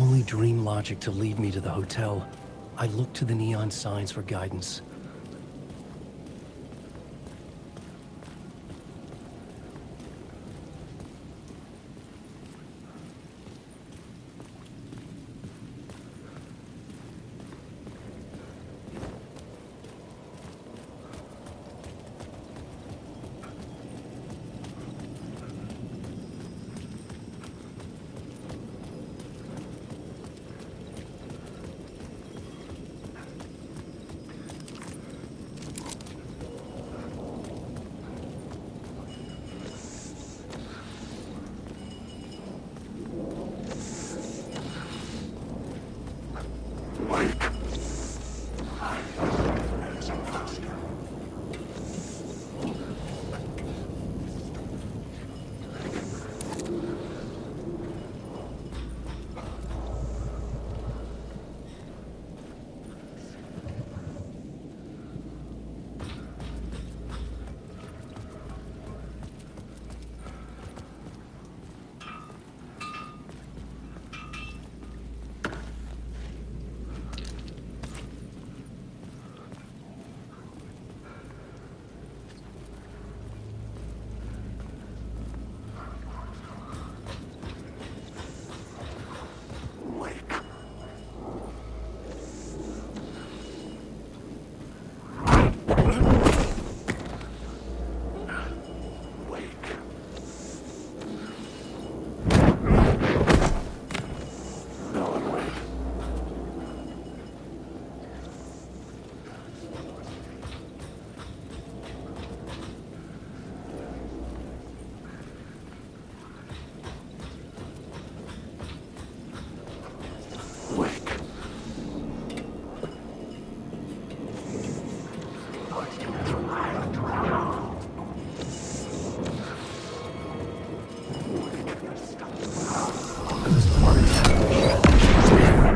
only dream logic to lead me to the hotel. I looked to the neon signs for guidance.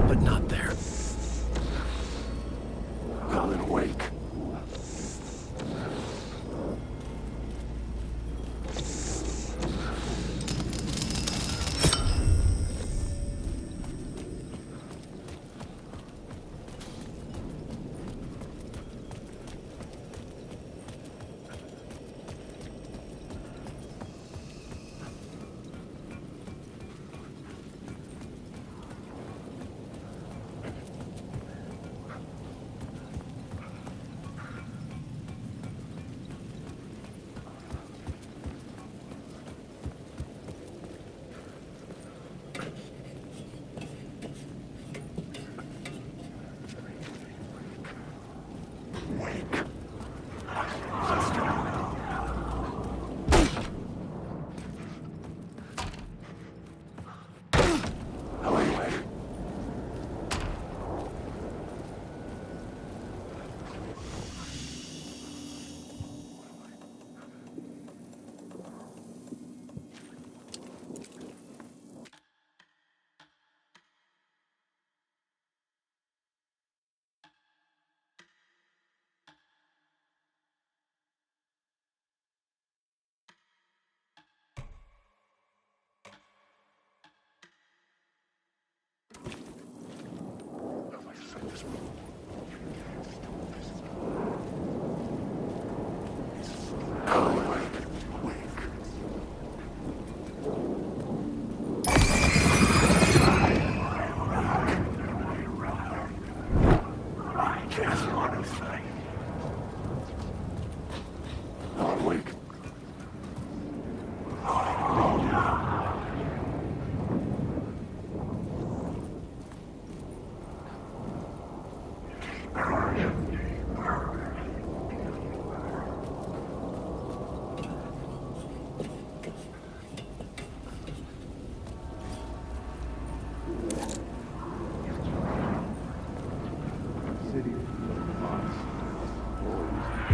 But not there. Alan, wake.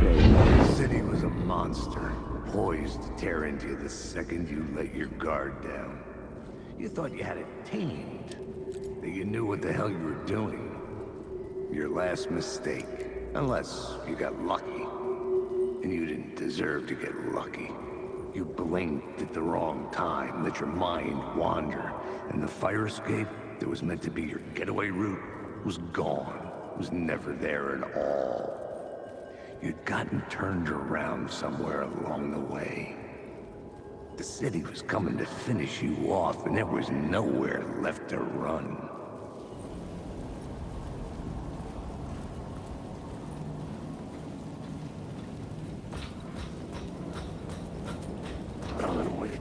The city was a monster, poised to tear into you the second you let your guard down. You thought you had it tamed, that you knew what the hell you were doing. Your last mistake, unless you got lucky. And you didn't deserve to get lucky. You blinked at the wrong time, let your mind wander, and the fire escape that was meant to be your getaway route was gone. Was never there at all. You'd gotten turned around somewhere along the way. The city was coming to finish you off, and there was nowhere left to run. Alan Wake.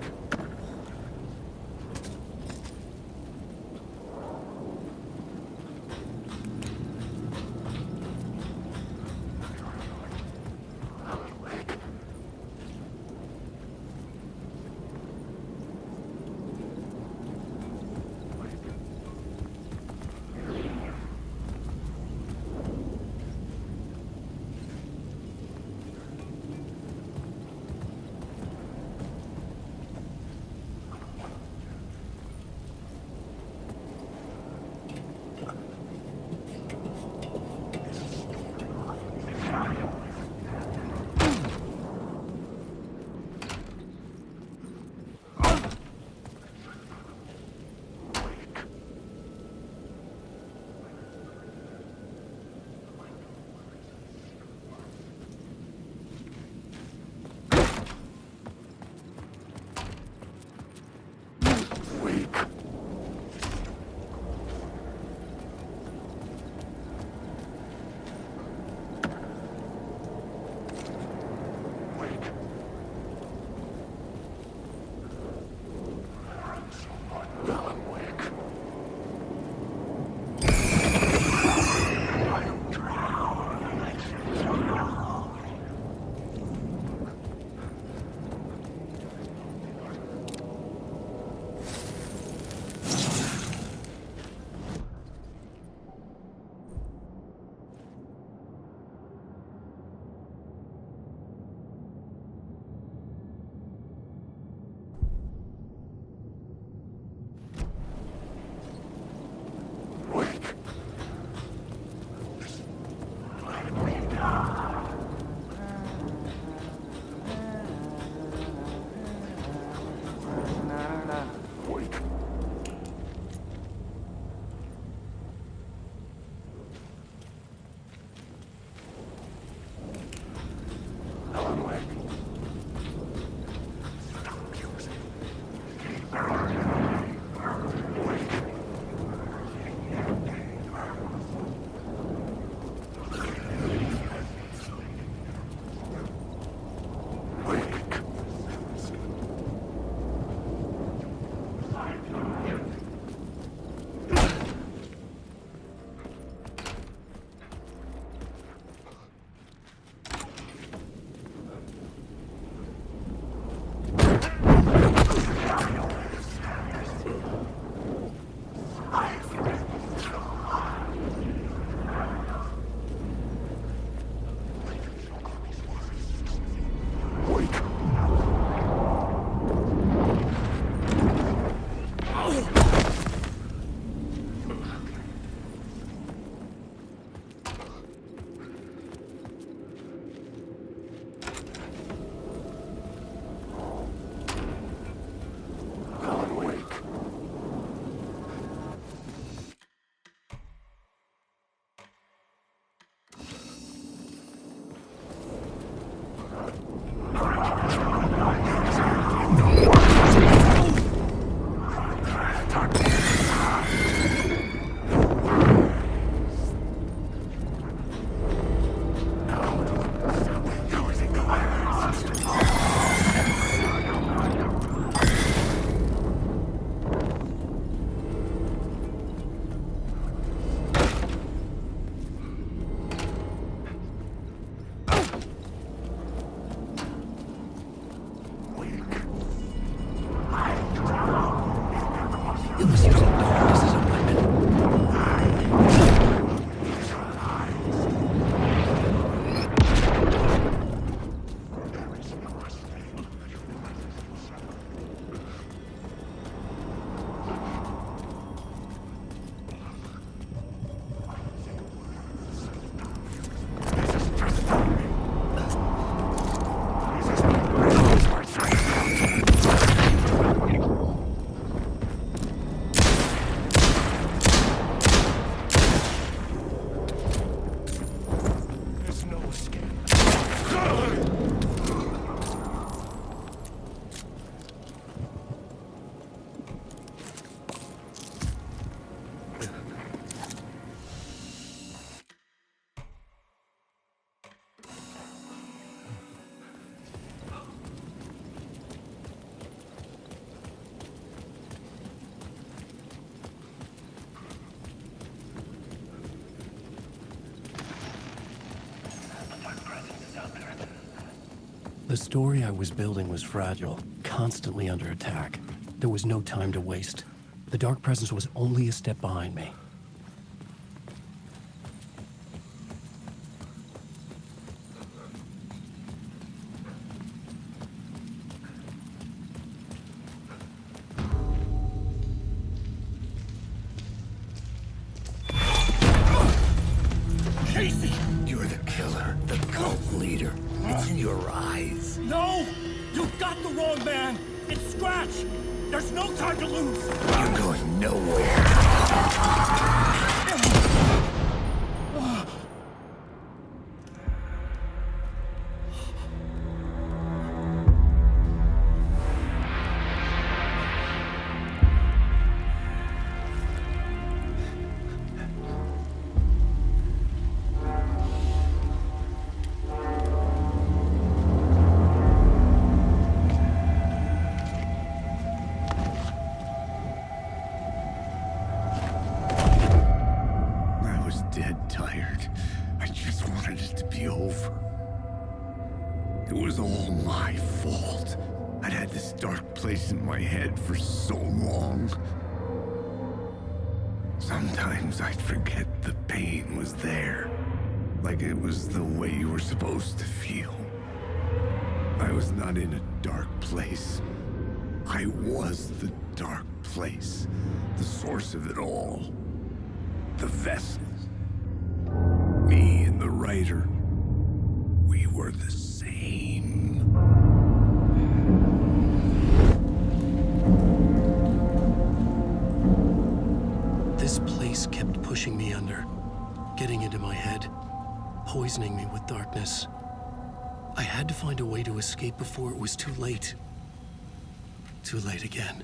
The story I was building was fragile, constantly under attack. There was no time to waste. The Dark Presence was only a step behind me. You're the killer, the cult leader. It's in your eyes. No! You got the wrong man! It's Scratch! There's no time to lose! You're going nowhere. I was dead tired. I just wanted it to be over. It was all my fault. I'd had this dark place in my head for so long. Sometimes I'd forget the pain was there. Like it was the way you were supposed to feel. I was not in a dark place. I was the dark place. The source of it all. The vessel. Me and the writer. We were the same. This place kept pushing me under, getting into my head, poisoning me with darkness. I had to find a way to escape before it was too late. Too late again.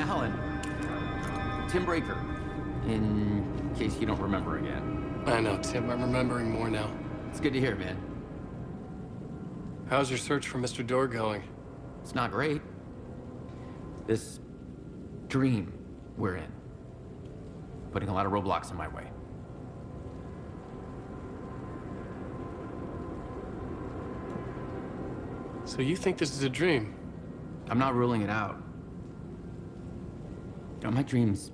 Alan. Tim Breaker. In case you don't remember again. I know, Tim. I'm remembering more now. It's good to hear, man. How's your search for Mr. Door going? It's not great. This dream we're in, putting a lot of roadblocks in my way. So you think this is a dream? I'm not ruling it out. You know, my dreams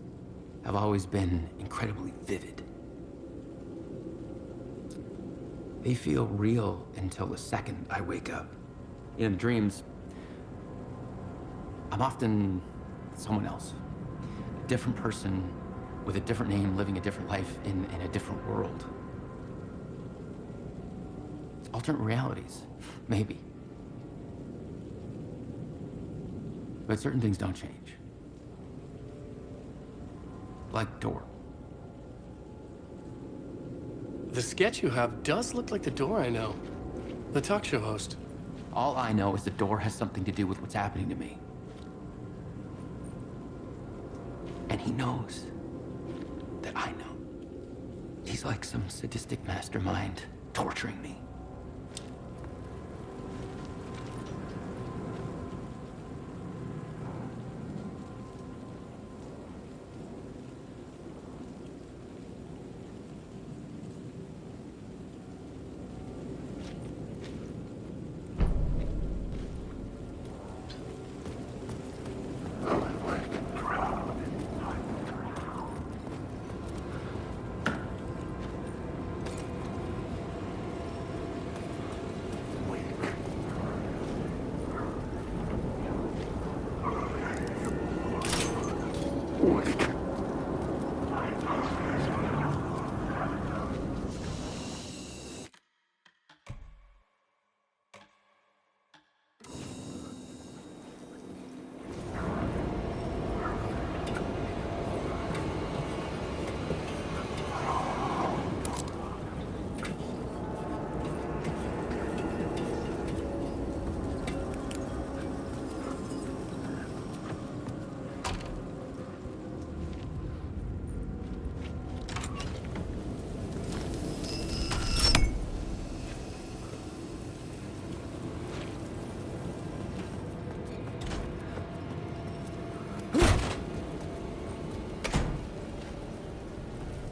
have always been incredibly vivid. They feel real until the second I wake up. In dreams, I'm often someone else. A different person with a different name, living a different life in a different world. Alternate realities, maybe. But certain things don't change. Like Door. The sketch you have does look like the Door I know. The talk show host. All I know is the Door has something to do with what's happening to me. And he knows that I know. He's like some sadistic mastermind torturing me.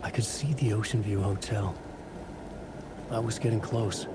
I could see the Ocean View Hotel. I was getting close.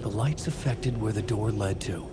The lights affected where the door led to.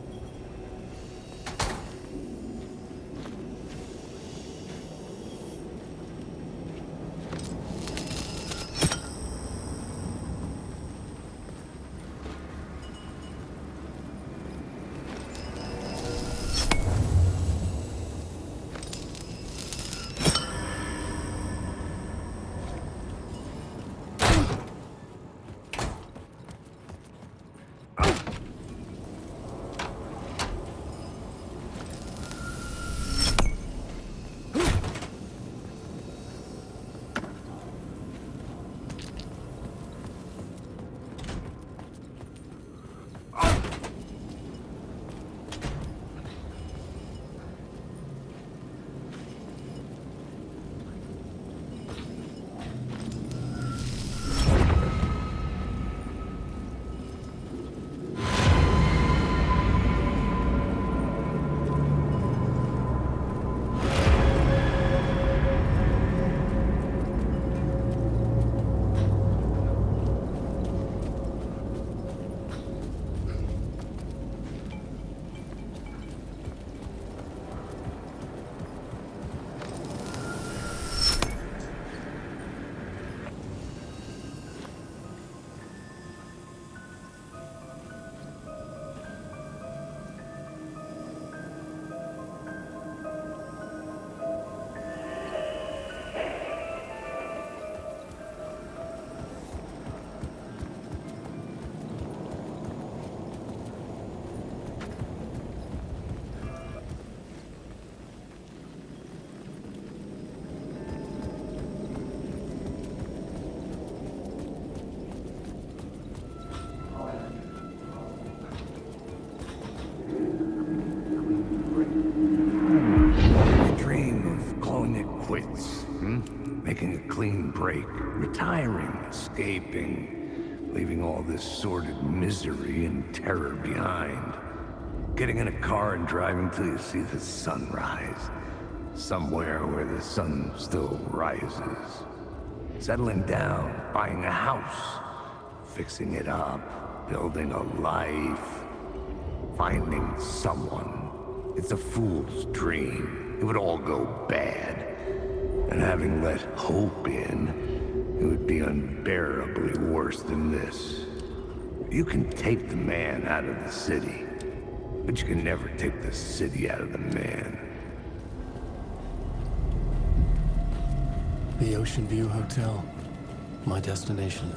break, retiring, escaping, leaving all this sordid misery and terror behind. Getting in a car and driving till you see the sun rise. Somewhere where the sun still rises. Settling down, buying a house, fixing it up, building a life, finding someone. It's a fool's dream. It would all go bad. And having let hope in, it would be unbearably worse than this. You can take the man out of the city, but you can never take the city out of the man. The Ocean View Hotel. My destination.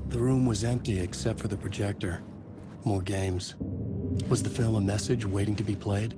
The room was empty except for the projector. More games. Was the film a message waiting to be played?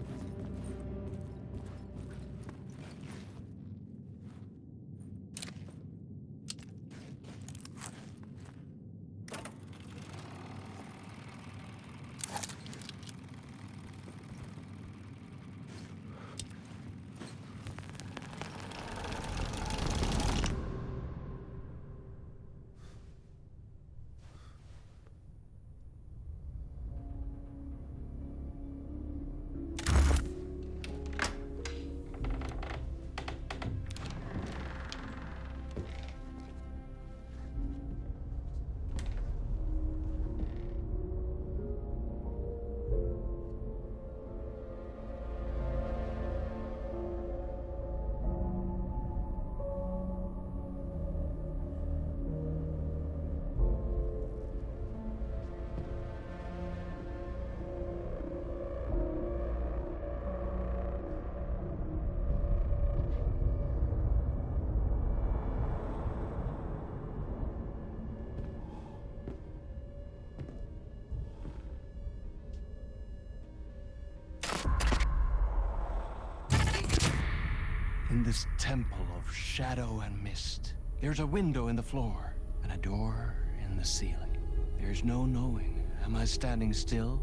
In this temple of shadow and mist, there's a window in the floor and a door in the ceiling. There's no knowing, am I standing still,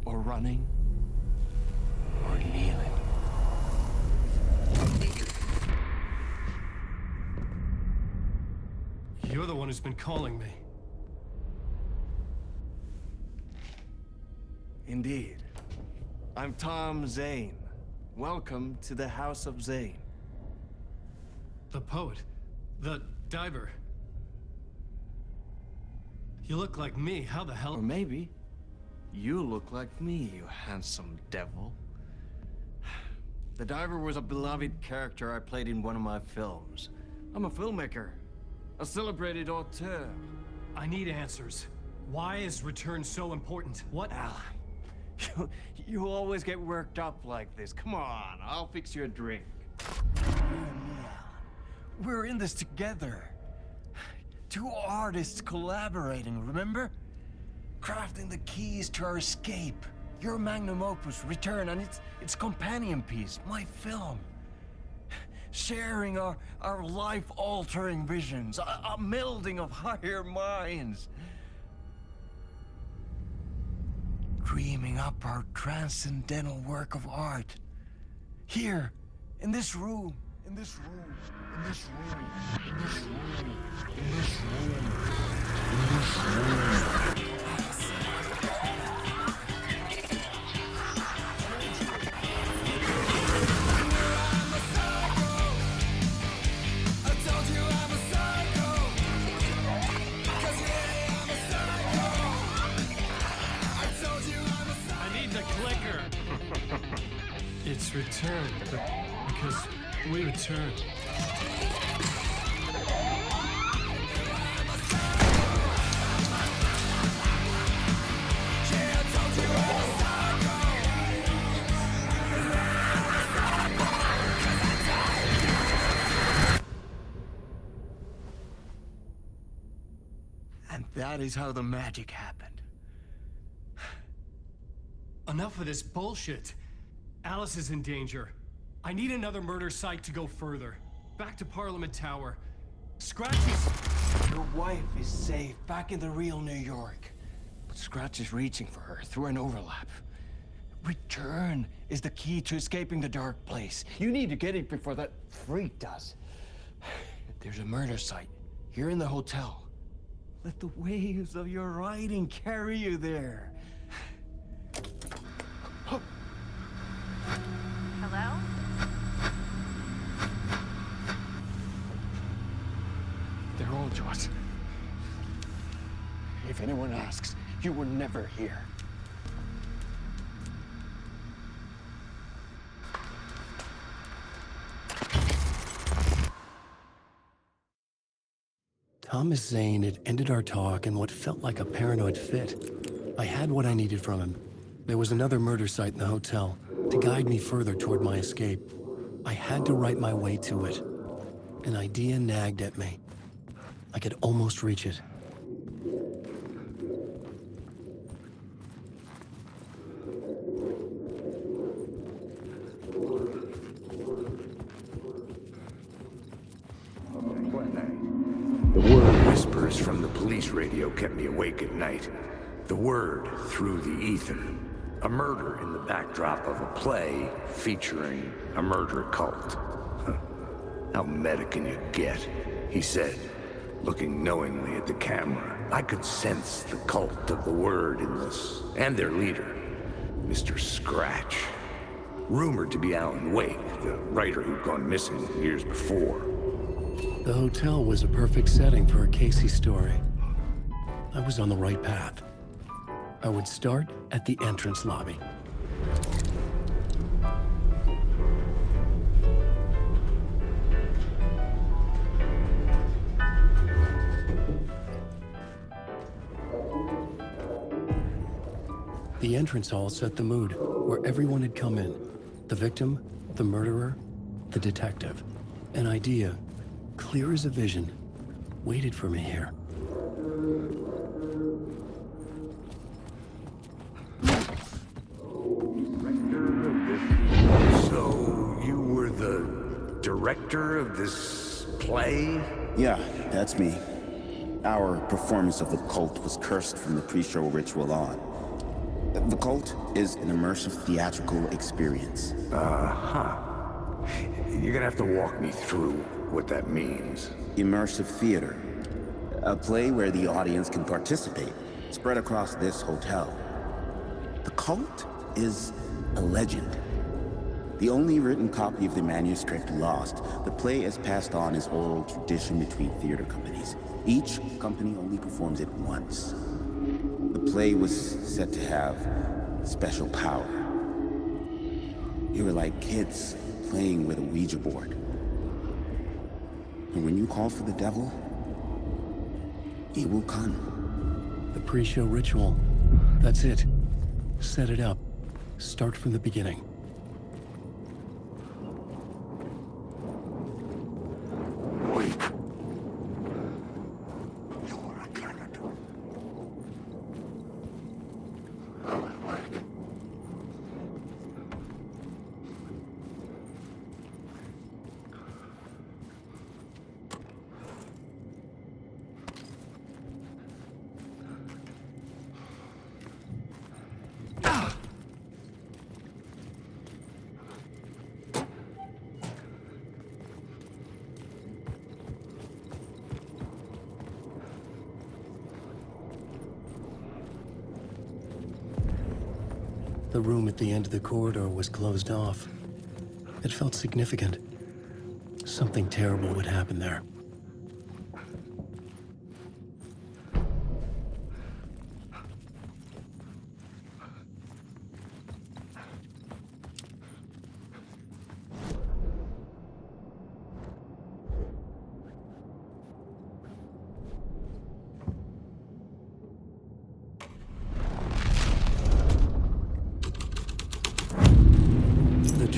or running, or kneeling? You're the one who's been calling me. Indeed. I'm Tom Zane. Welcome to the House of Zane. The poet. The diver. You look like me. How the hell? Or maybe you look like me, you handsome devil. The diver was a beloved character I played in one of my films. I'm a filmmaker, a celebrated auteur. I need answers. Why is return so important? What? Al, you always get worked up like this. Come on, I'll fix you a drink. We're in this together. Two artists collaborating, remember? Crafting the keys to our escape. Your magnum opus, Return, and its companion piece, my film. Sharing our life-altering visions, a melding of higher minds. Dreaming up our transcendental work of art. Here, in this room, in this room, in this room, in this room, in this room, in this room. return, because we return. And that is how the magic happened. Enough of this bullshit. Alice is in danger. I need another murder site to go further. Back to Parliament Tower. Scratch is... Your wife is safe, back in the real New York. But Scratch is reaching for her through an overlap. Return is the key to escaping the dark place. You need to get it before that freak does. There's a murder site here in the hotel. Let the waves of your riding carry you there. Hello? They're all yours. If anyone asks, you were never here. Thomas Zane had ended our talk in what felt like a paranoid fit. I had what I needed from him. There was another murder site in the hotel to guide me further toward my escape. I had to write my way to it. An idea nagged at me. I could almost reach it. The word whispers from the police radio kept me awake at night. The word through the ether. A murder in the backdrop of a play featuring a murder cult. How meta can you get? He said, looking knowingly at the camera. I could sense the cult of the word in this, and their leader, Mr. Scratch. Rumored to be Alan Wake, the writer who'd gone missing years before. The hotel was a perfect setting for a Casey story. I was on the right path. I would start at the entrance lobby. The entrance hall set the mood, where everyone had come in. The victim, the murderer, the detective. An idea, clear as a vision, waited for me here. So, you were the director of this play? Yeah, that's me. Our performance of the cult was cursed from the pre-show ritual on. The cult is an immersive theatrical experience. Uh-huh. You're gonna have to walk me through what that means. Immersive theater. A play where the audience can participate, spread across this hotel. The cult is a legend. The only written copy of the manuscript lost, the play is passed on as oral tradition between theater companies. Each company only performs it once. The play was said to have special power. You were like kids playing with a Ouija board. And when you call for the devil, he will come. The pre-show ritual. That's it. Set it up. Start from the beginning. The room at the end of the corridor was closed off. It felt significant. Something terrible would happen there.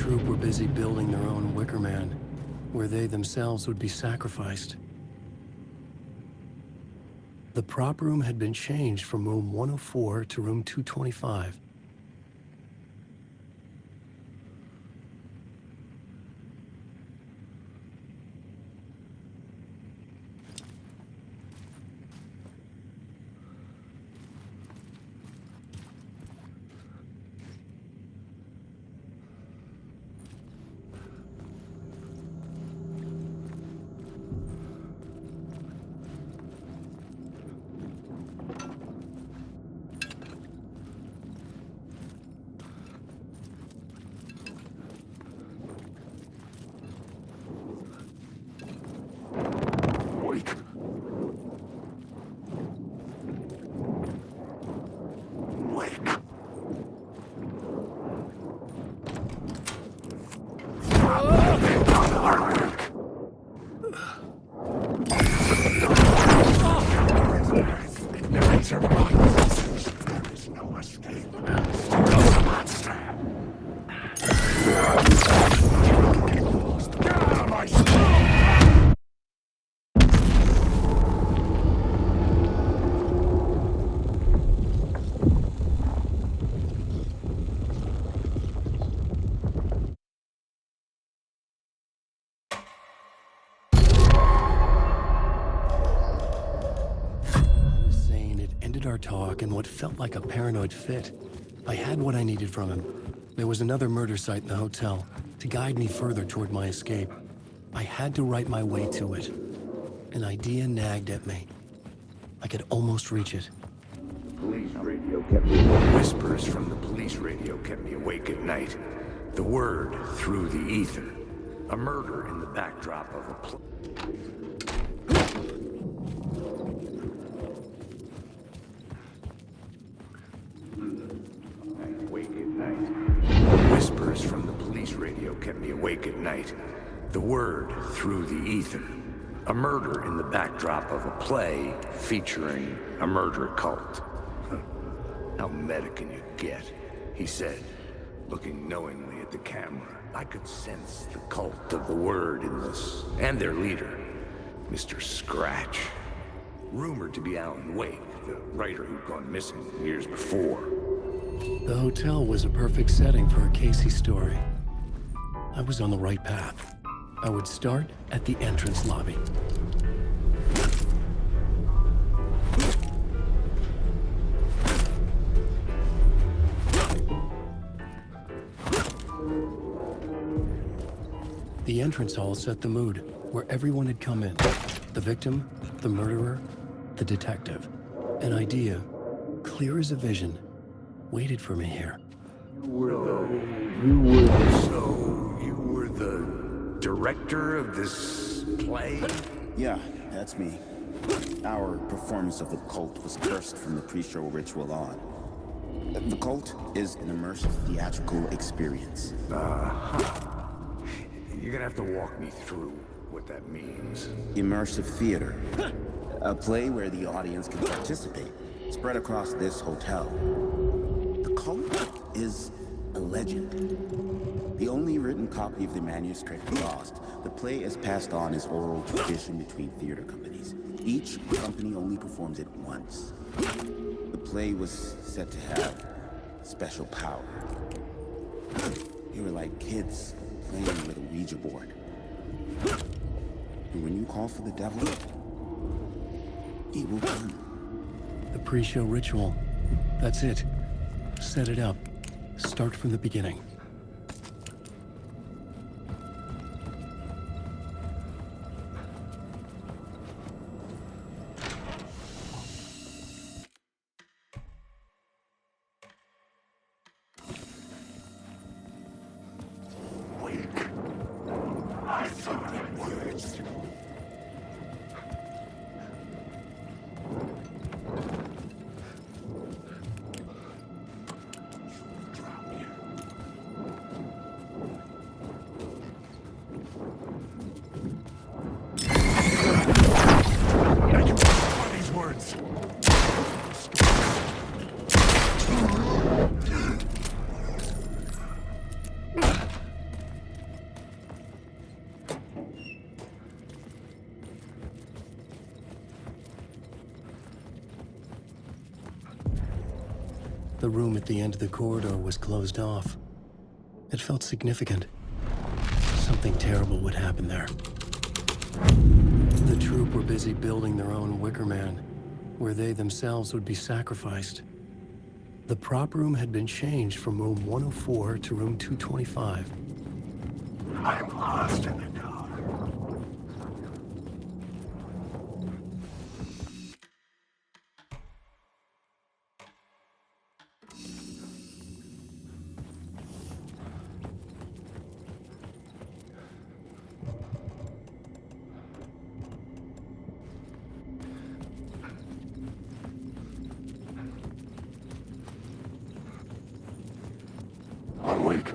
troop were busy building their own Wicker Man, where they themselves would be sacrificed. The prop room had been changed from room 104 to room 225. Wake. Wake. There is no escape. Monster. Get out of my sight! Saying it ended our talk in what felt like a paranoid fit. I had what I needed from him. There was another murder site in the hotel to guide me further toward my escape. I had to write my way to it. An idea nagged at me. I could almost reach it. Police radio kept me Whispers from the police radio kept me awake at night. The word through the ether. A murder in the backdrop of a Awake at night. Whispers from the police radio kept me awake at night. The word through the ether. A murder in the backdrop of a play featuring a murder cult. How meta can you get? He said, looking knowingly at the camera. I could sense the cult of the word in this, and their leader, Mr. Scratch. Rumored to be Alan Wake, the writer who'd gone missing years before. The hotel was a perfect setting for a Casey story. I was on the right path. I would start at the entrance lobby. The entrance hall set the mood, where everyone had come in. The victim, the murderer, the detective. An idea, clear as a vision, waited for me here. You were the director of this play? Yeah, that's me. Our performance of the cult was cursed from the pre-show ritual on. The cult is an immersive theatrical experience. You're gonna have to walk me through what that means. Immersive theater. A play where the audience can participate, spread across this hotel. The cult is a legend. The only written copy of the manuscript lost. The play is passed on as oral tradition between theater companies. Each company only performs it once. The play was said to have special power. They were like kids playing with a Ouija board. And when you call for the devil, he will come. The pre-show ritual. That's it. Set it up. Start from the beginning. I thought it was. These words. The room at the end of the corridor was closed off. It felt significant. Something terrible would happen there. The troop were busy building their own Wicker Man, where they themselves would be sacrificed. The prop room had been changed from room 104 to room 225. I'm lost in the dark. Awake.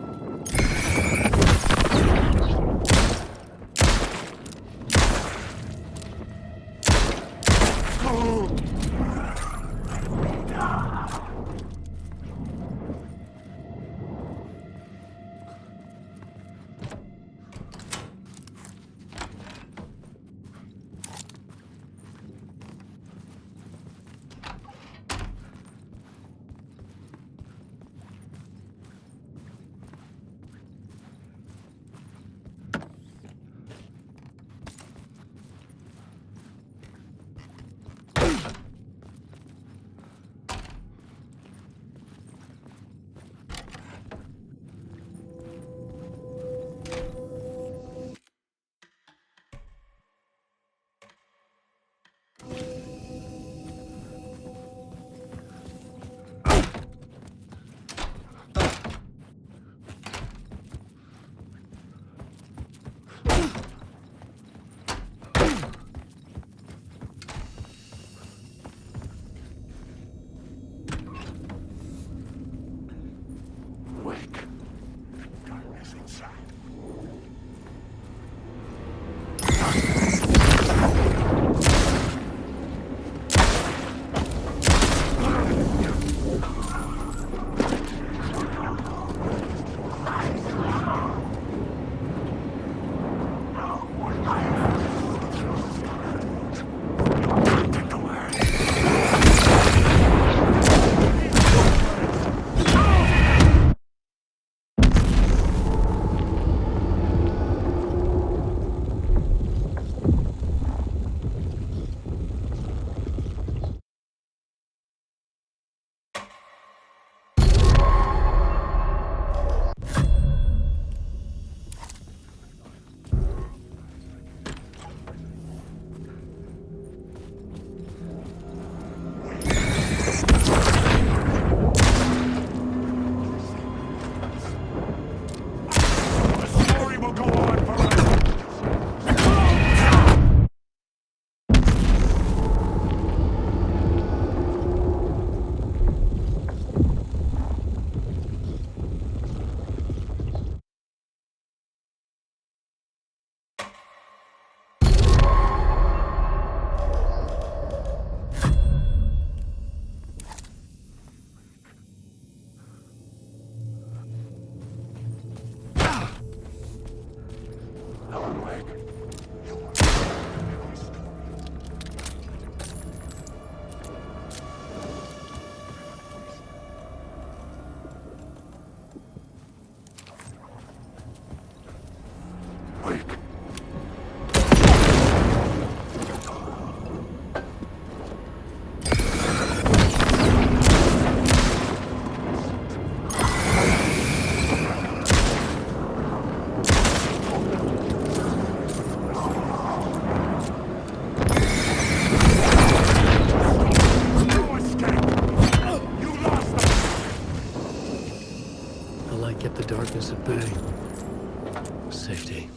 Kept the darkness at bay. Safety.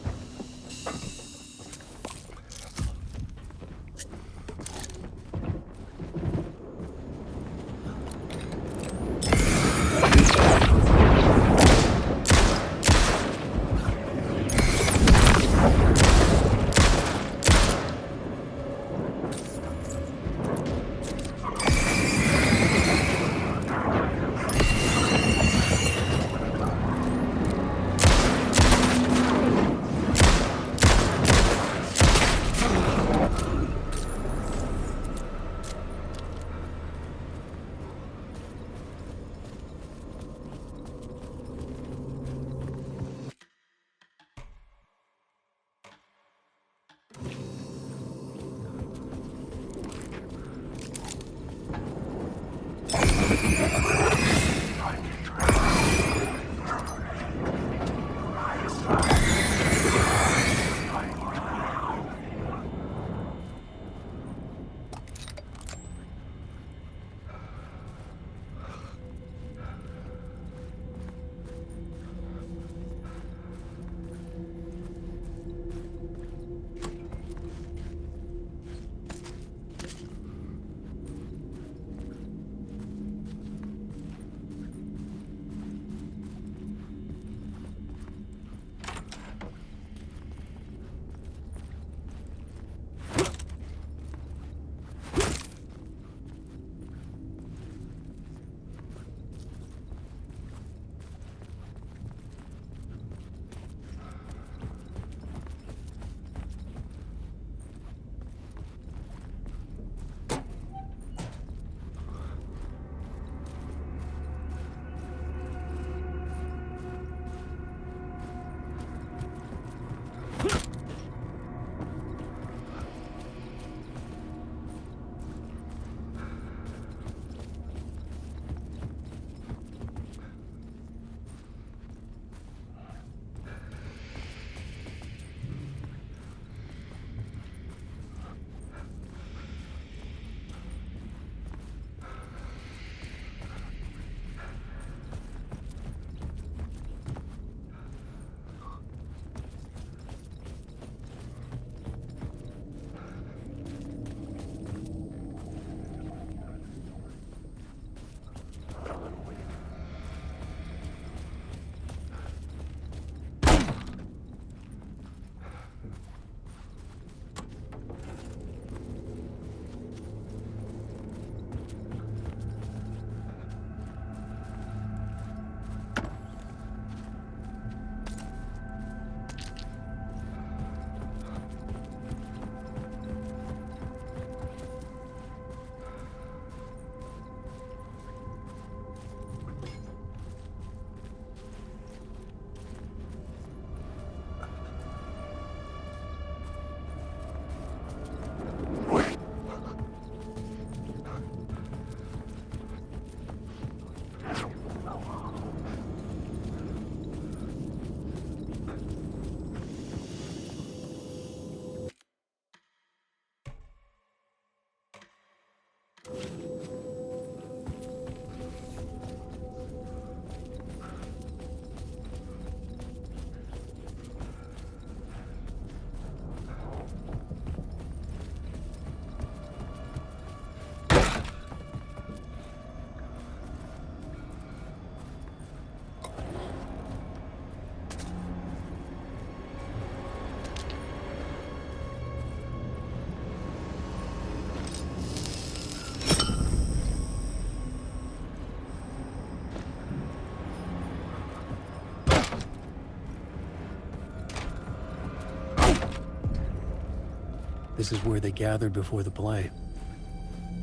This is where they gathered before the play.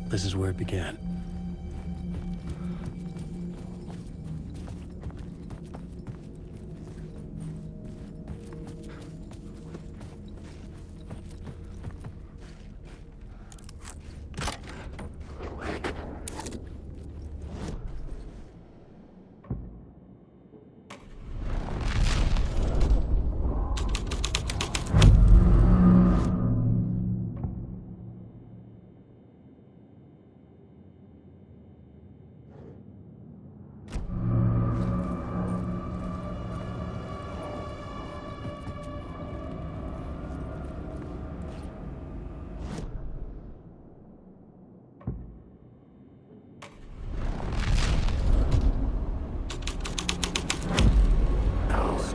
This is where it began.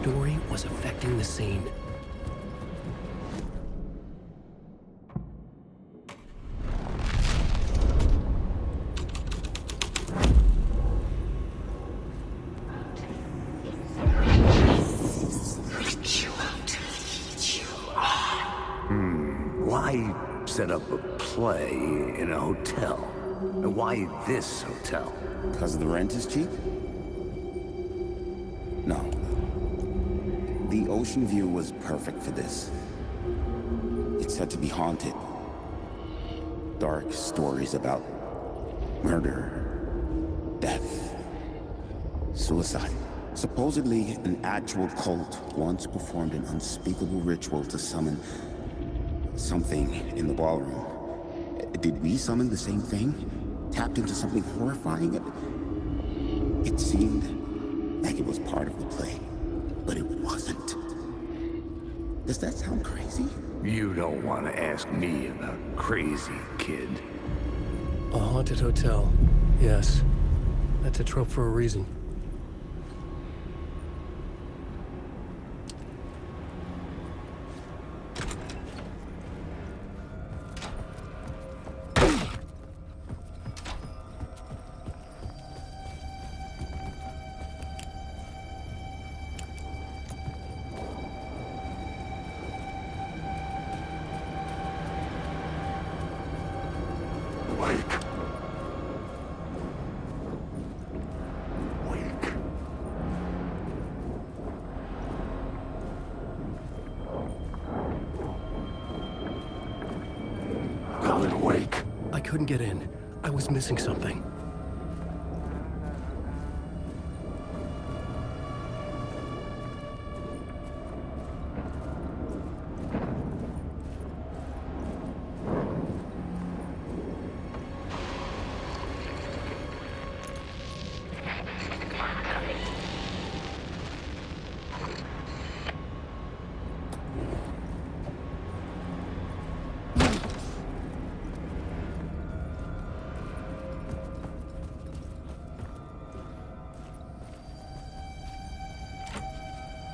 Story was affecting the scene. Why set up a play in a hotel? And why this hotel? Because the rent is cheap? No. The ocean view was perfect for this. It's said to be haunted. Dark stories about murder, death. Suicide. Supposedly, an actual cult once performed an unspeakable ritual to summon something in the ballroom. Did we summon the same thing? Tapped into something horrifying? It seemed like it was part of the play, but it wasn't. Does that sound crazy? You don't want to ask me about crazy, kid. A haunted hotel. Yes. That's a trope for a reason. Wake. Wake. Colin, wake. I couldn't get in. I was missing something.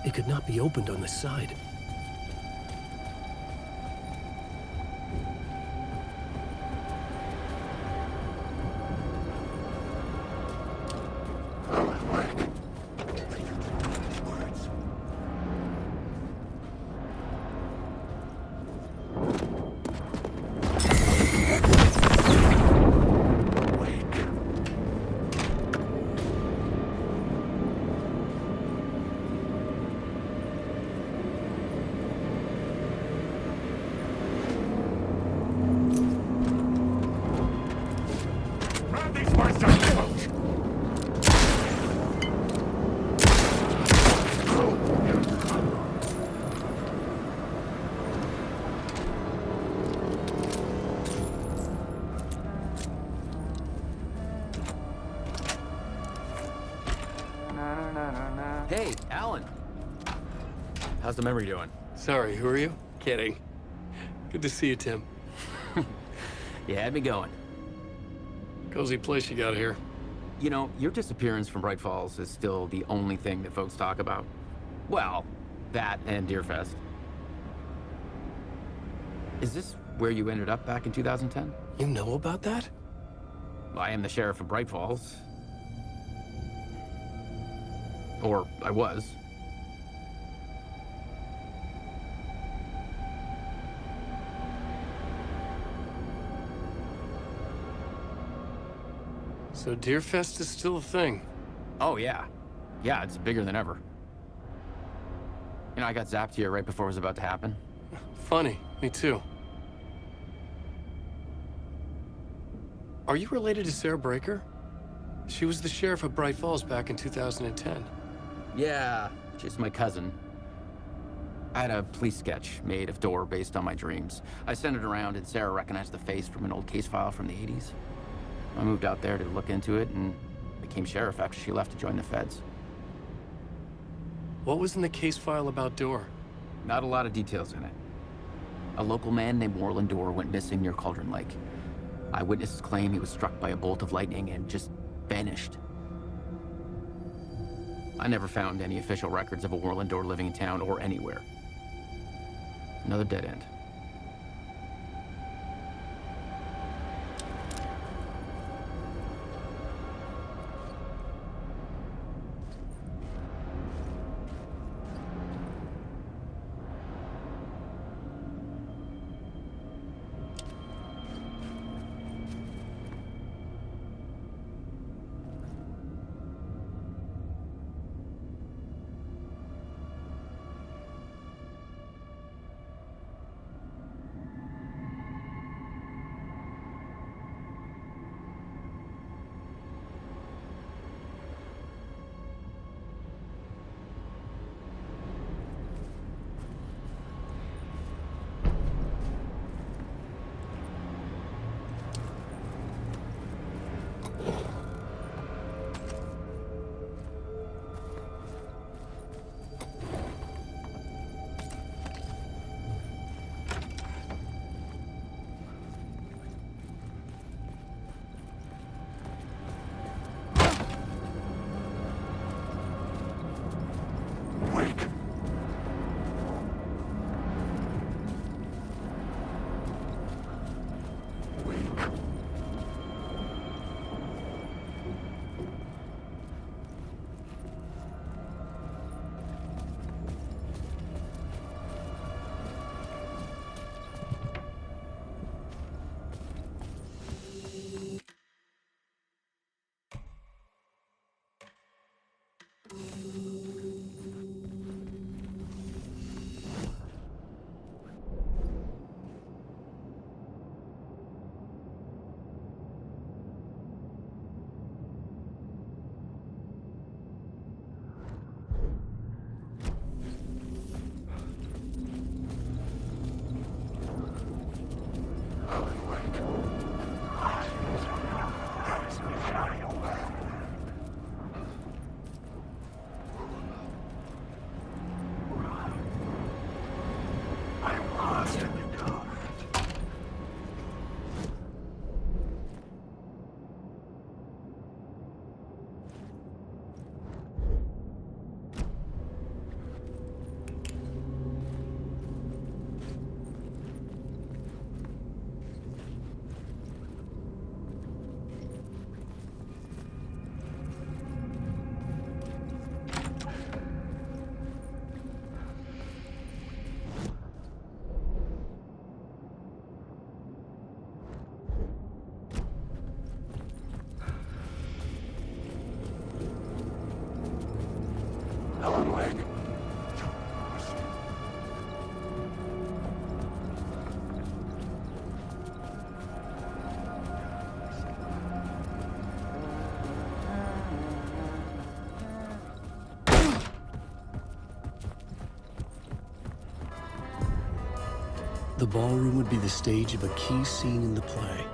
It could not be opened on this side. Colin, wake. Grab these words out of the Hey, Alan. How's the memory doing? Sorry, who are you? Kidding. Good to see you, Tim. You had me going. Cozy place you got here. You know, your disappearance from Bright Falls is still the only thing that folks talk about. Well, that and Deerfest. Is this where you ended up back in 2010? You know about that? I am the sheriff of Bright Falls. Or I was. So Deerfest is still a thing. Oh, yeah. Yeah, it's bigger than ever. You know, I got zapped here right before it was about to happen. Funny, me too. Are you related to Sarah Breaker? She was the sheriff of Bright Falls back in 2010. Yeah, she's my cousin. I had a police sketch made of Door based on my dreams. I sent it around and Sarah recognized the face from an old case file from the 80s. I moved out there to look into it and became sheriff after she left to join the feds. What was in the case file about Door? Not a lot of details in it. A local man named Warland Door went missing near Cauldron Lake. Eyewitnesses claim he was struck by a bolt of lightning and just vanished. I never found any official records of a Warland Door living in town or anywhere. Another dead end. Alan Wake. The ballroom would be the stage of a key scene in the play.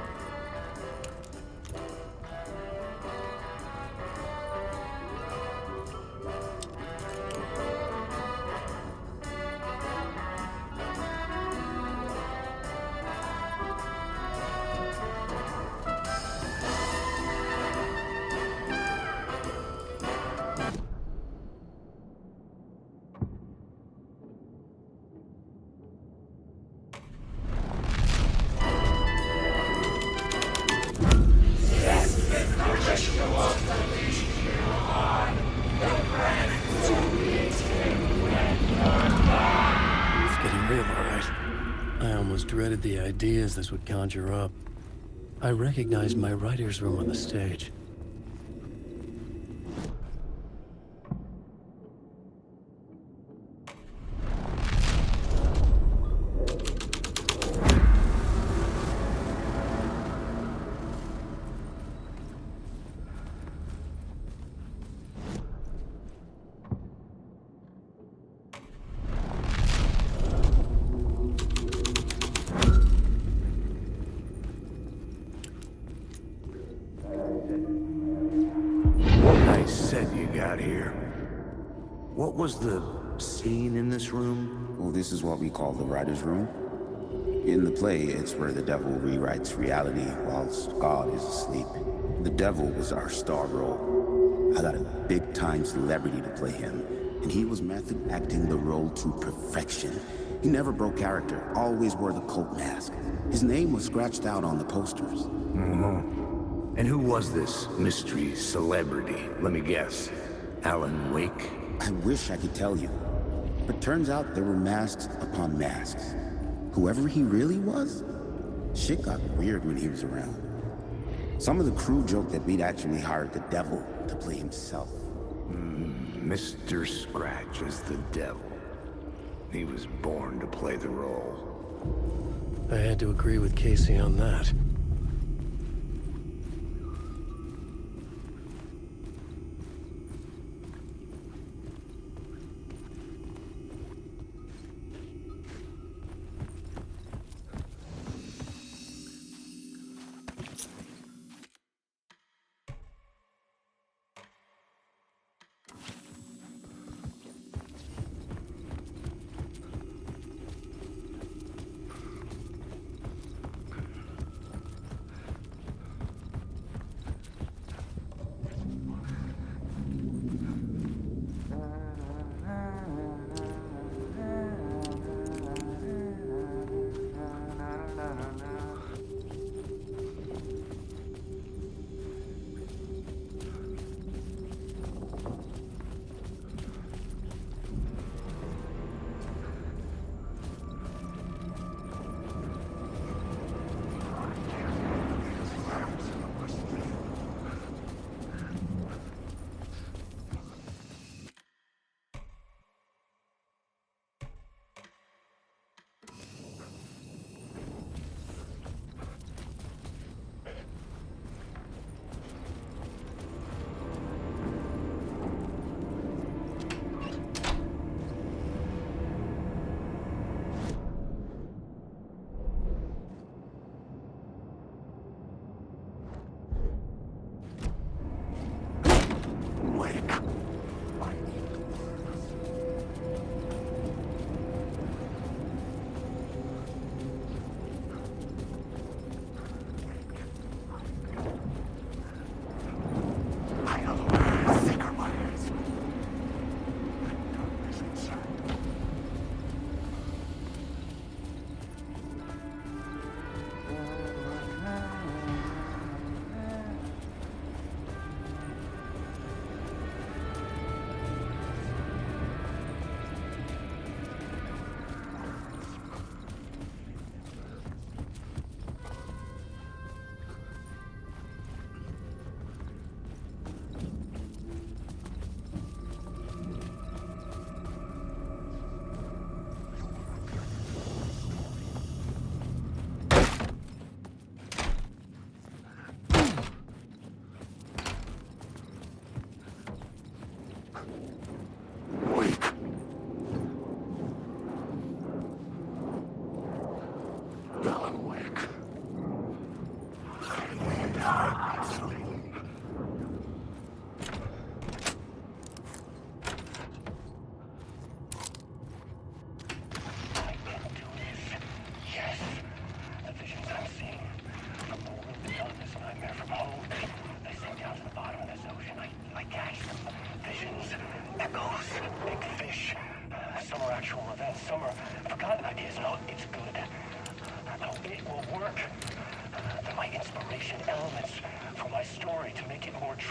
It's getting real, all right. I almost dreaded the ideas this would conjure up. I recognized my writer's room on the stage. I said you got here. What was the scene in this room? Well, this is what we call the writer's room. In the play, it's where the devil rewrites reality whilst God is asleep. The devil was our star role. I got a big-time celebrity to play him, and he was method acting the role to perfection. He never broke character, always wore the cult mask. His name was scratched out on the posters. And who was this mystery celebrity? Let me guess. Alan Wake? I wish I could tell you, but turns out there were masks upon masks. Whoever he really was, shit got weird when he was around. Some of the crew joked that we'd actually hired the devil to play himself. Mr. Scratch is the devil. He was born to play the role. I had to agree with Casey on that.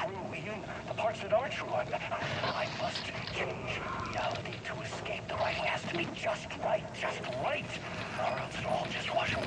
true, Ian. The parts that are true. I must change reality to escape. The writing has to be just right, or else it'll all just wash away.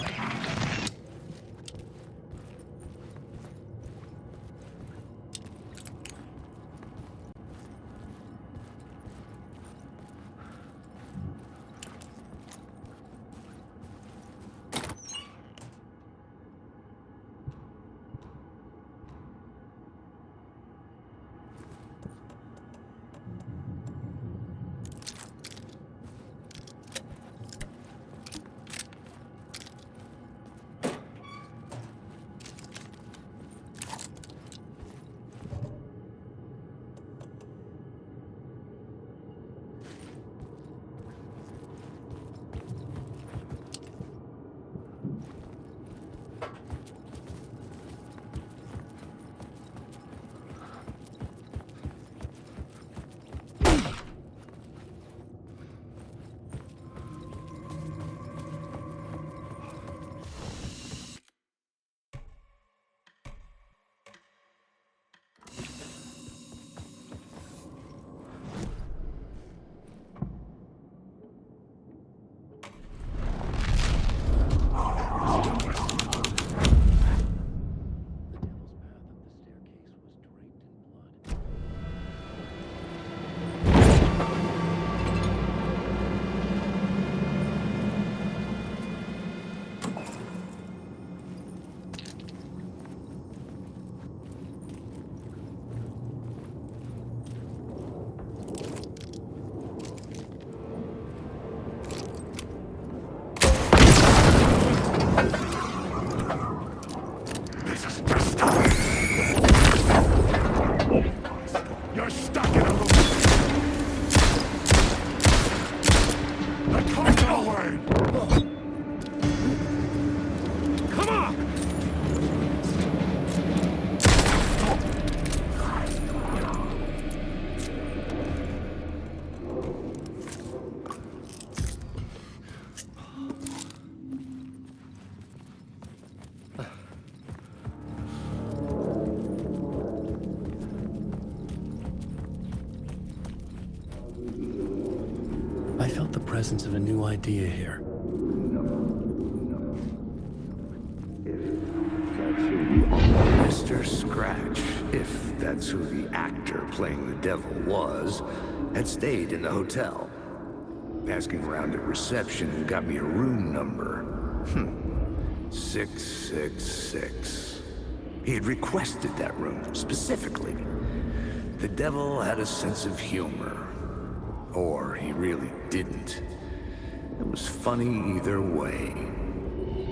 I felt the presence of a new idea here. Mr. Scratch, if that's who the actor playing the devil was, had stayed in the hotel. Asking around at reception got me a room number. 666. He had requested that room, specifically. The devil had a sense of humor. Or he really didn't. It was funny either way.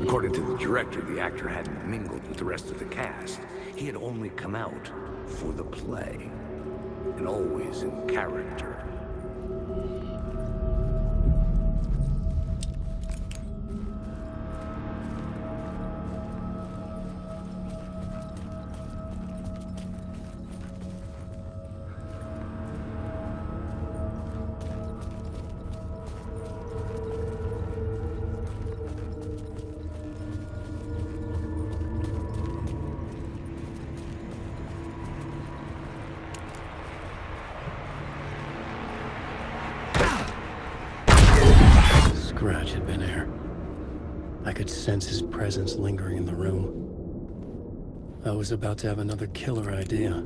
According to the director, the actor hadn't mingled with the rest of the cast. He had only come out for the play, and always in character. Scratch had been here. I could sense his presence lingering in the room. I was about to have another killer idea.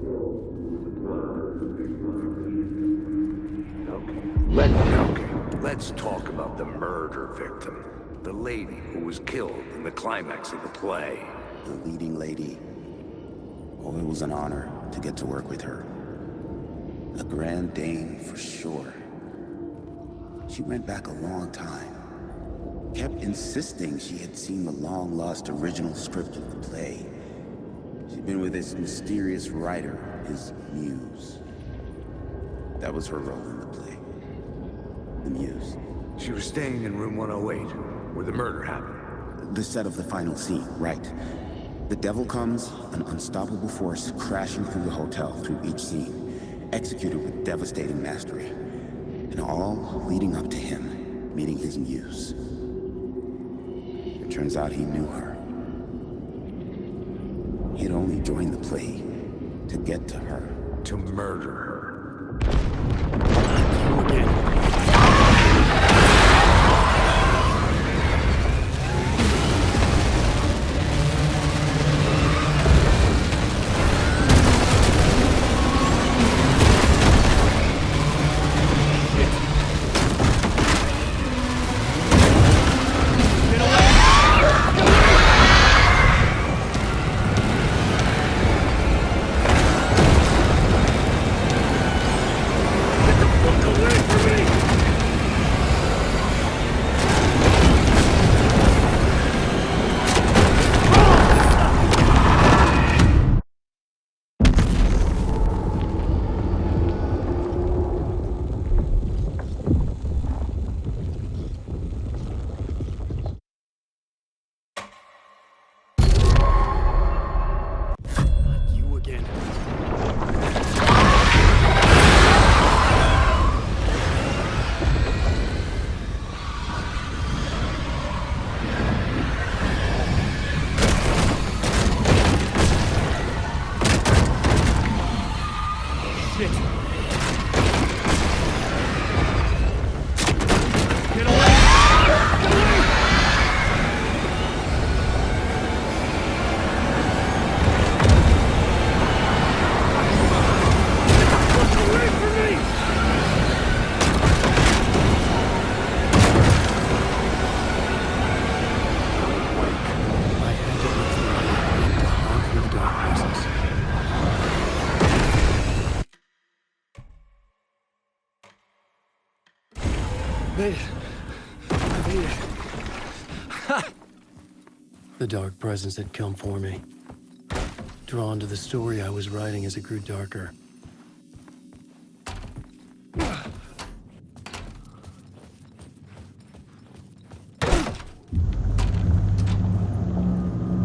Let's talk about the murder victim. The lady who was killed in the climax of the play. The leading lady. Oh, it was an honor to get to work with her. A grand dame for sure. She went back a long time. Kept insisting she had seen the long-lost original script of the play. She'd been with this mysterious writer, his muse. That was her role in the play. The muse. She was staying in room 108, where the murder happened. The set of the final scene, right. The devil comes, an unstoppable force crashing through the hotel through each scene, executed with devastating mastery. And all leading up to him meeting his muse. It turns out he knew her. He had only joined the play to get to her. To murder her. Made it. I made it. The dark presence had come for me. Drawn to the story I was writing as it grew darker. The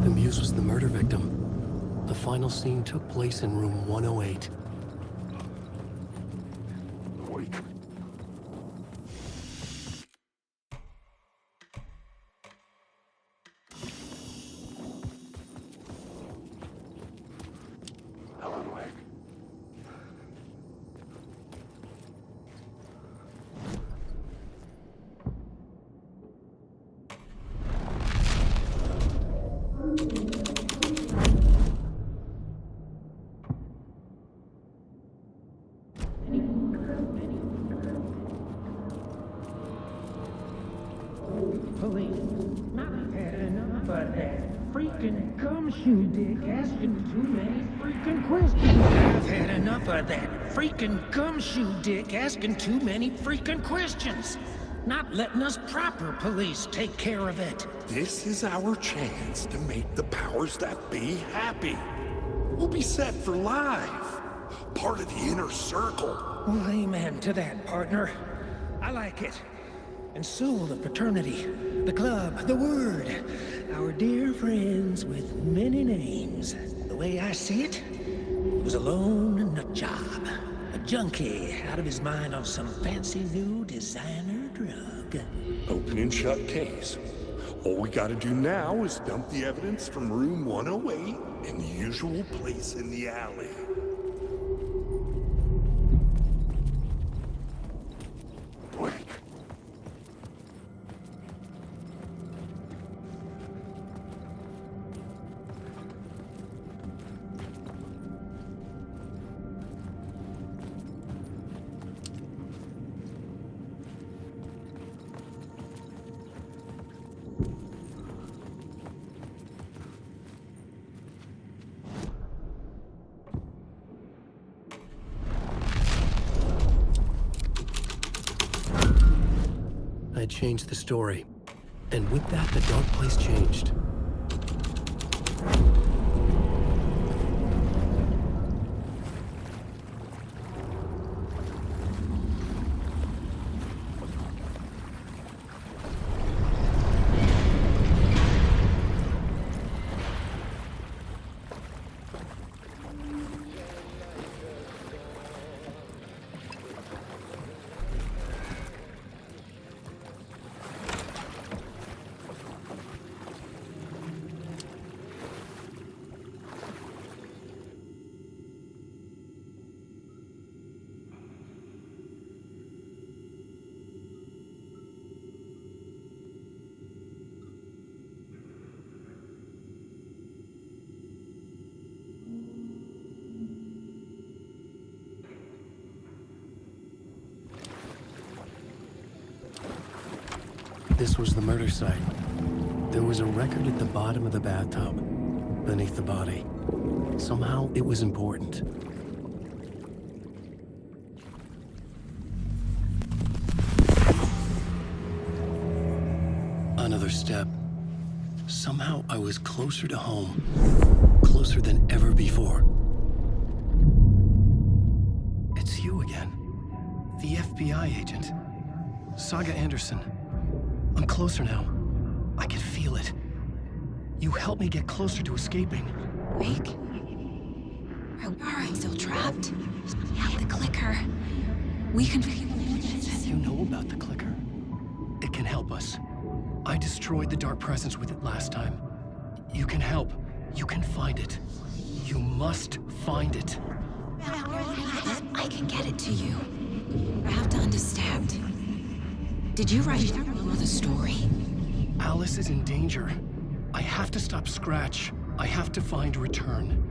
muse was the murder victim. The final scene took place in room 108. Wait. Helen Wake. Police, I've had enough of that freaking gumshoe dick asking too many freaking questions. I've had enough of that freaking gumshoe dick asking too many freaking questions. Not letting us proper police take care of it. This is our chance to make the powers that be happy. We'll be set for life. Part of the inner circle. Well, amen to that, partner. I like it. And so the fraternity, the club, the word, our dear friends with many names. The way I see it, it was a lone nut job. A junkie out of his mind on some fancy new designer drug. Open and shut case. All we gotta do now is dump the evidence from room 108 in the usual place in the alley. Wait. I had changed the story. And with that, the dark place changed. This was the murder site. There was a record at the bottom of the bathtub, beneath the body. Somehow, it was important. Another step. Somehow, I was closer to home. Closer than ever before. It's you again. The FBI agent. Saga Anderson. I'm closer now. I can feel it. You helped me get closer to escaping. Wake? Are I still trapped? The clicker. We can... You know about the clicker? It can help us. I destroyed the dark presence with it last time. You can help. You can find it. You must find it. I can get it to you. I have to understand. Did you write the story? Alice is in danger. I have to stop Scratch. I have to find Return.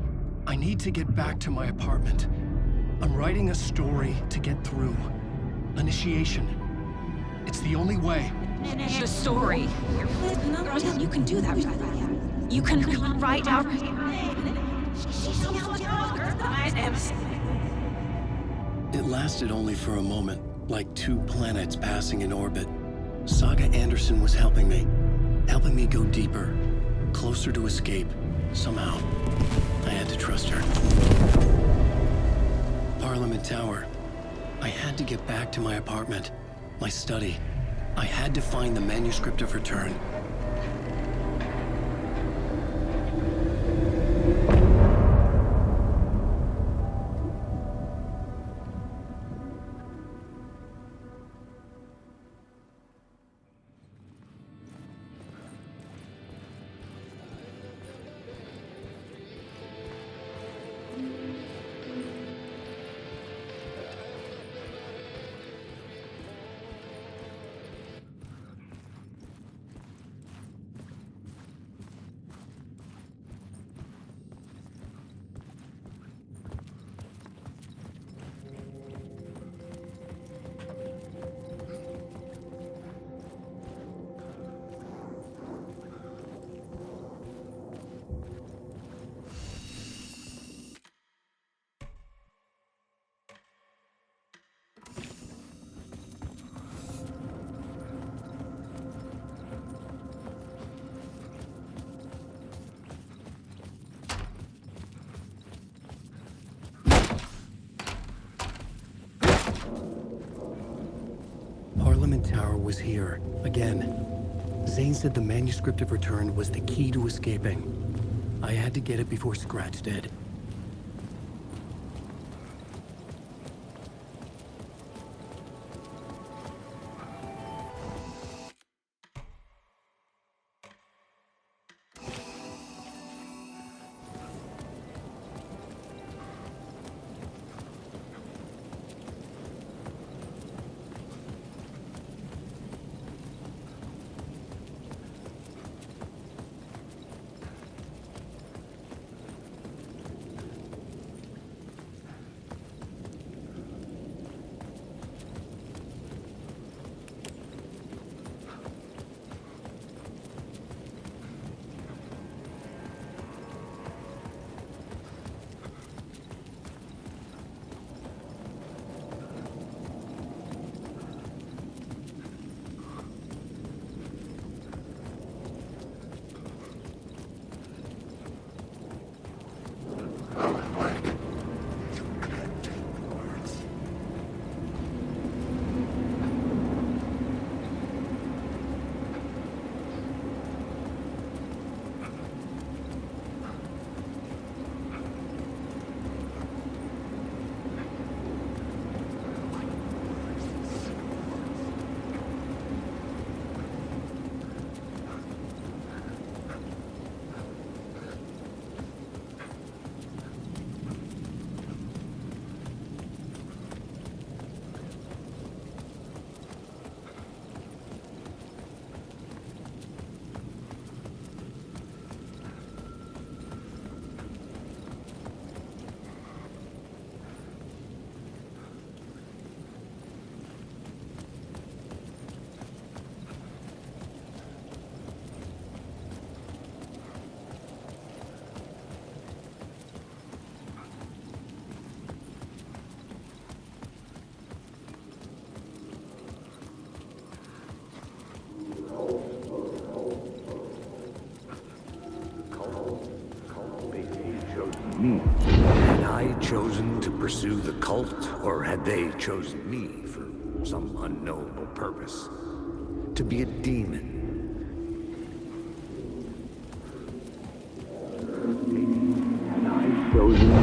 I need to get back to my apartment. I'm writing a story to get through. Initiation. It's the only way. The story. You can do that. You can write out... It lasted only for a moment, like two planets passing in orbit. Saga Anderson was helping me go deeper, closer to escape. Somehow, I had to trust her. Parliament Tower. I had to get back to my apartment, my study. I had to find the manuscript of Return. Parliament Tower was here, again. Zane said the manuscript of Return was the key to escaping. I had to get it before Scratch did. pursue the cult, or had they chosen me for some unknowable purpose? To be a demon?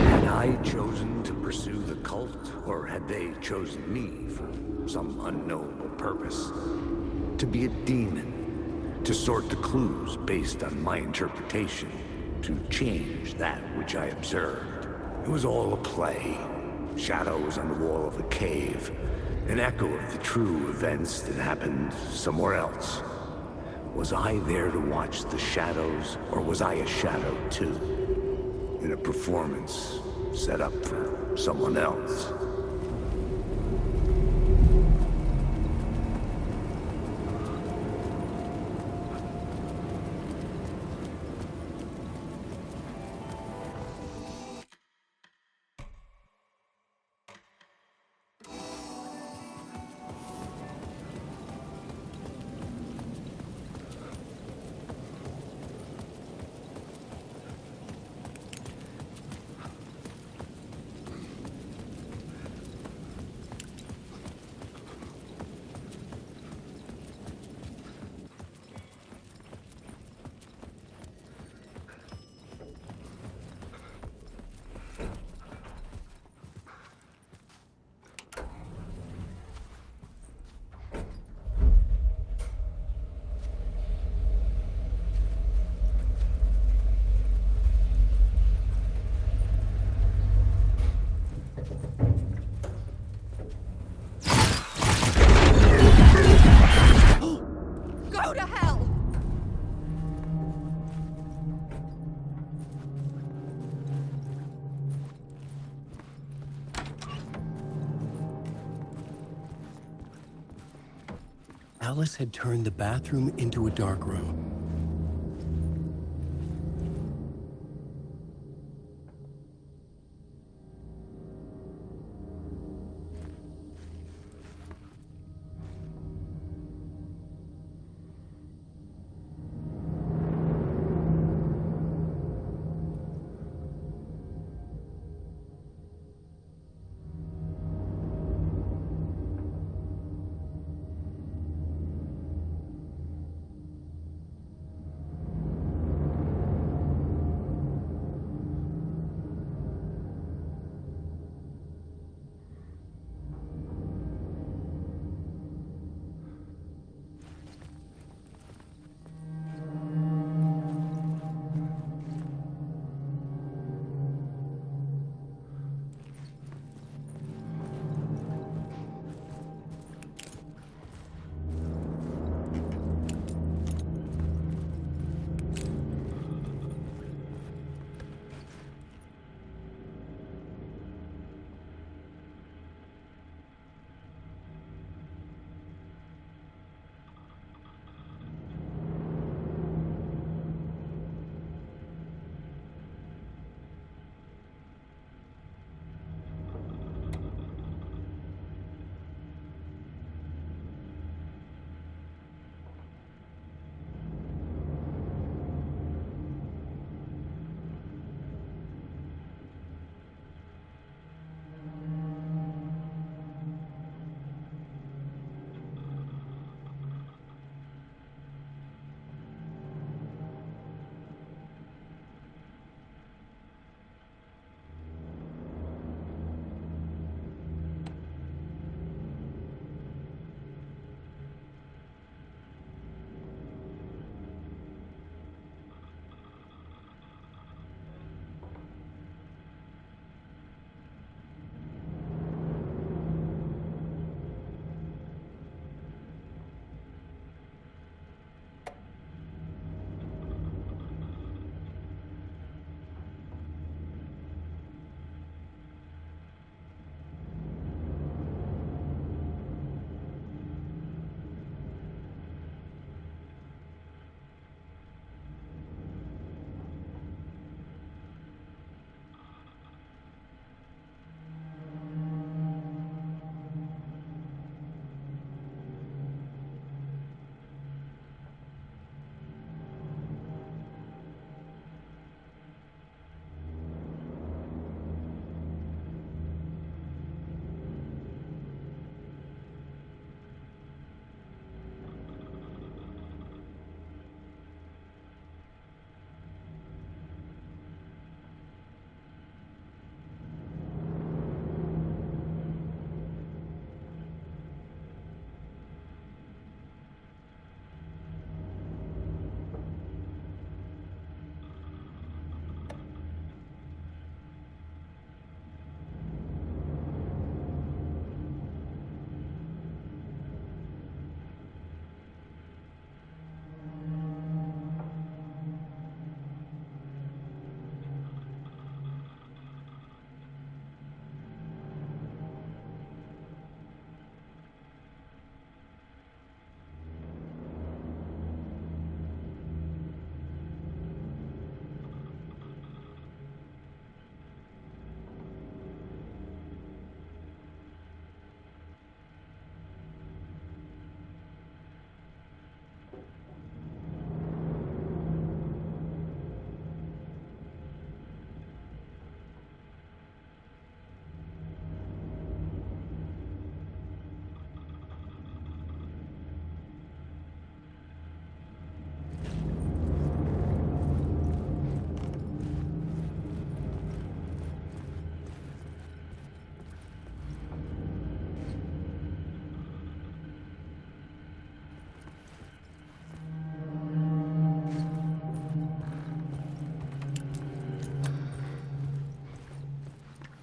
Had I chosen to pursue the cult, or had they chosen me for some unknowable purpose? To be a demon, to sort the clues based on my interpretation, to change that which I observed. It was all a play. Shadows on the wall of a cave, an echo of the true events that happened somewhere else. Was I there to watch the shadows, or was I a shadow too? In a performance set up for someone else. Go to hell! Alice had turned the bathroom into a dark room.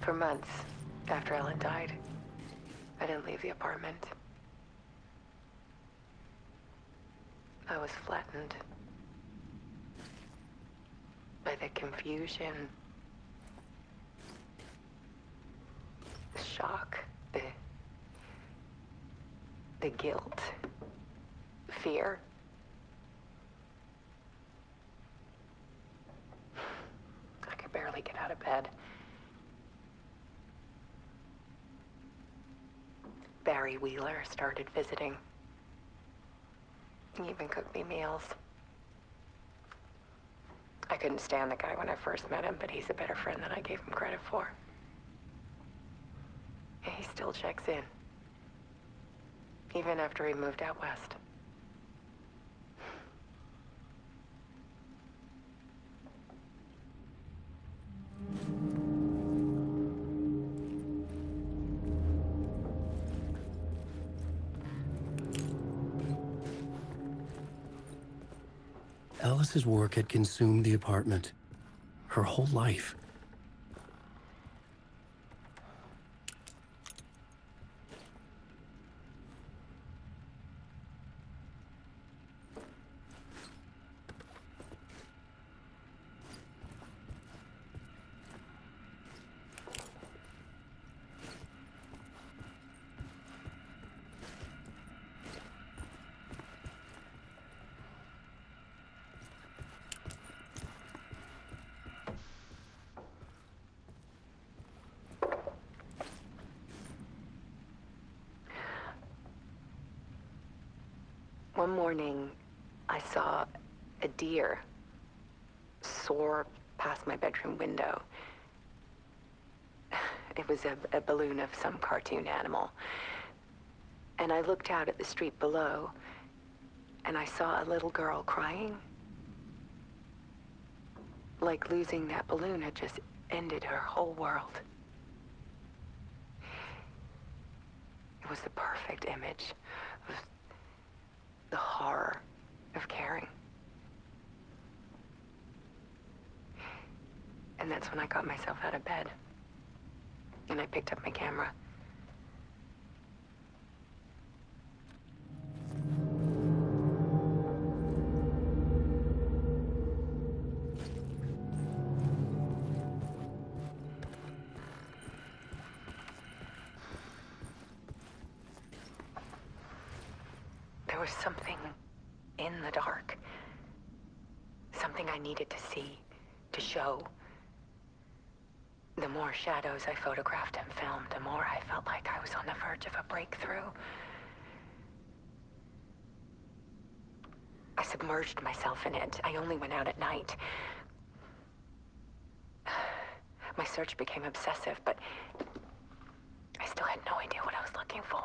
For months after Ellen died, I didn't leave the apartment. I was flattened by the confusion, the shock, the guilt, fear. I could barely get out of bed. Barry Wheeler started visiting. He even cooked me meals. I couldn't stand the guy when I first met him, but he's a better friend than I gave him credit for. And he still checks in. Even after he moved out west. Alice's work had consumed the apartment. Her whole life. One morning, I saw a deer soar past my bedroom window. It was a balloon of some cartoon animal. And I looked out at the street below, and I saw a little girl crying. Like losing that balloon had just ended her whole world. It was the perfect image of the horror of caring. And that's when I got myself out of bed. And I picked up my camera. There was something in the dark. Something I needed to see, to show. The more shadows I photographed and filmed, the more I felt like I was on the verge of a breakthrough. I submerged myself in it. I only went out at night. My search became obsessive, but I still had no idea what I was looking for.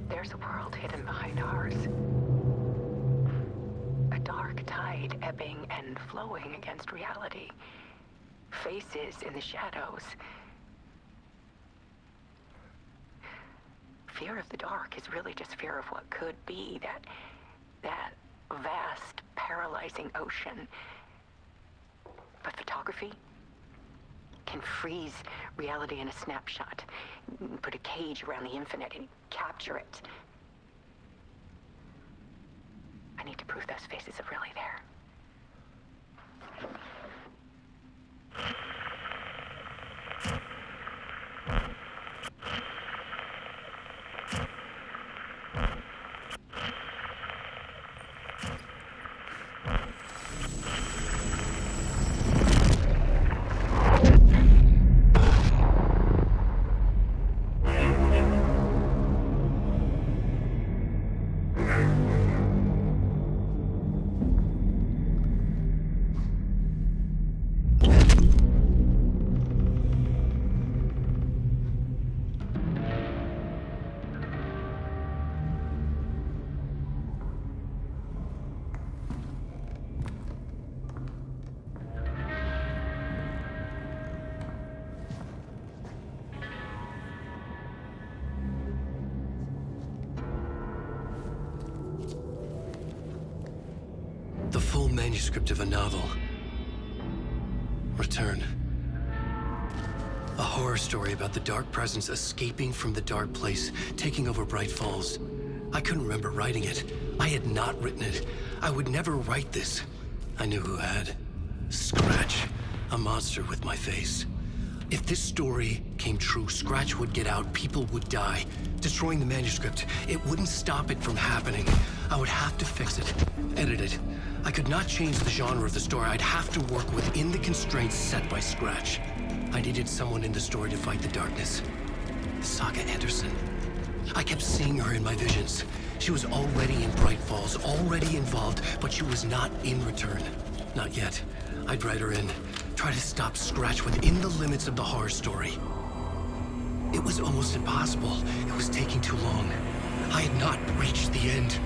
There's a world hidden behind ours. A dark tide ebbing and flowing against reality. Faces in the shadows. Fear of the dark is really just fear of what could be, that vast, paralyzing ocean. But photography can freeze reality in a snapshot, put a cage around the infinite and capture it. I need to prove those faces are really there. full manuscript of a novel. Return. A horror story about the dark presence escaping from the dark place, taking over Bright Falls. I couldn't remember writing it. I had not written it. I would never write this. I knew who had. Scratch. A monster with my face. If this story came true, Scratch would get out, people would die. Destroying the manuscript, it wouldn't stop it from happening. I would have to fix it, edit it. I could not change the genre of the story. I'd have to work within the constraints set by Scratch. I needed someone in the story to fight the darkness. Saga Anderson. I kept seeing her in my visions. She was already in Bright Falls, already involved, but she was not in Return. Not yet. I'd write her in, try to stop Scratch within the limits of the horror story. It was almost impossible. It was taking too long. I had not reached the end.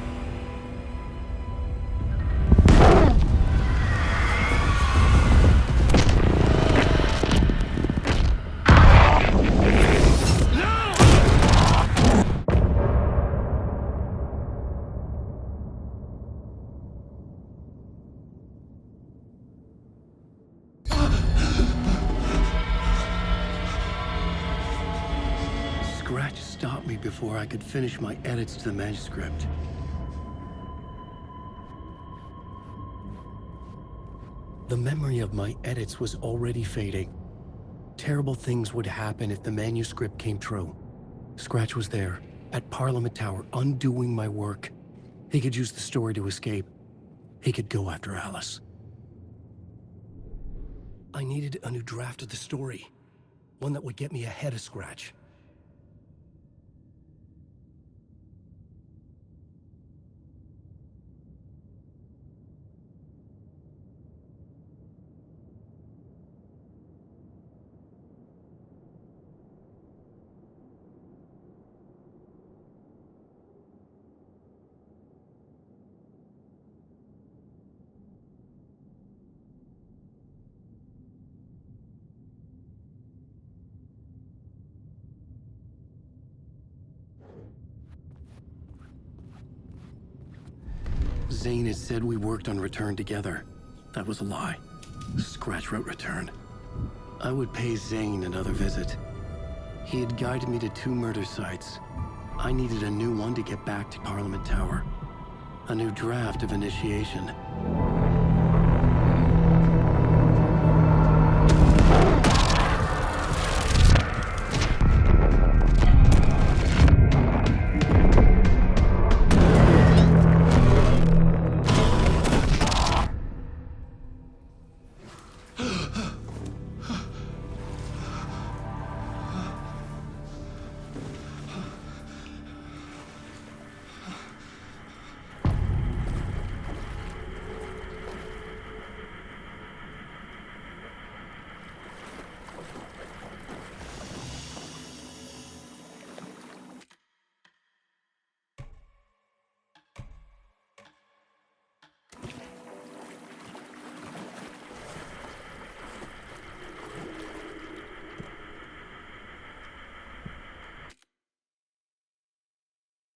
Scratch stopped me before I could finish my edits to the manuscript. The memory of my edits was already fading. Terrible things would happen if the manuscript came true. Scratch was there, at Parliament Tower, undoing my work. He could use the story to escape. He could go after Alice. I needed a new draft of the story. One that would get me ahead of Scratch. Zane had said we worked on Return together. That was a lie. Scratch wrote Return. I would pay Zane another visit. He had guided me to 2 murder sites. I needed a new one to get back to Parliament Tower. A new draft of Initiation.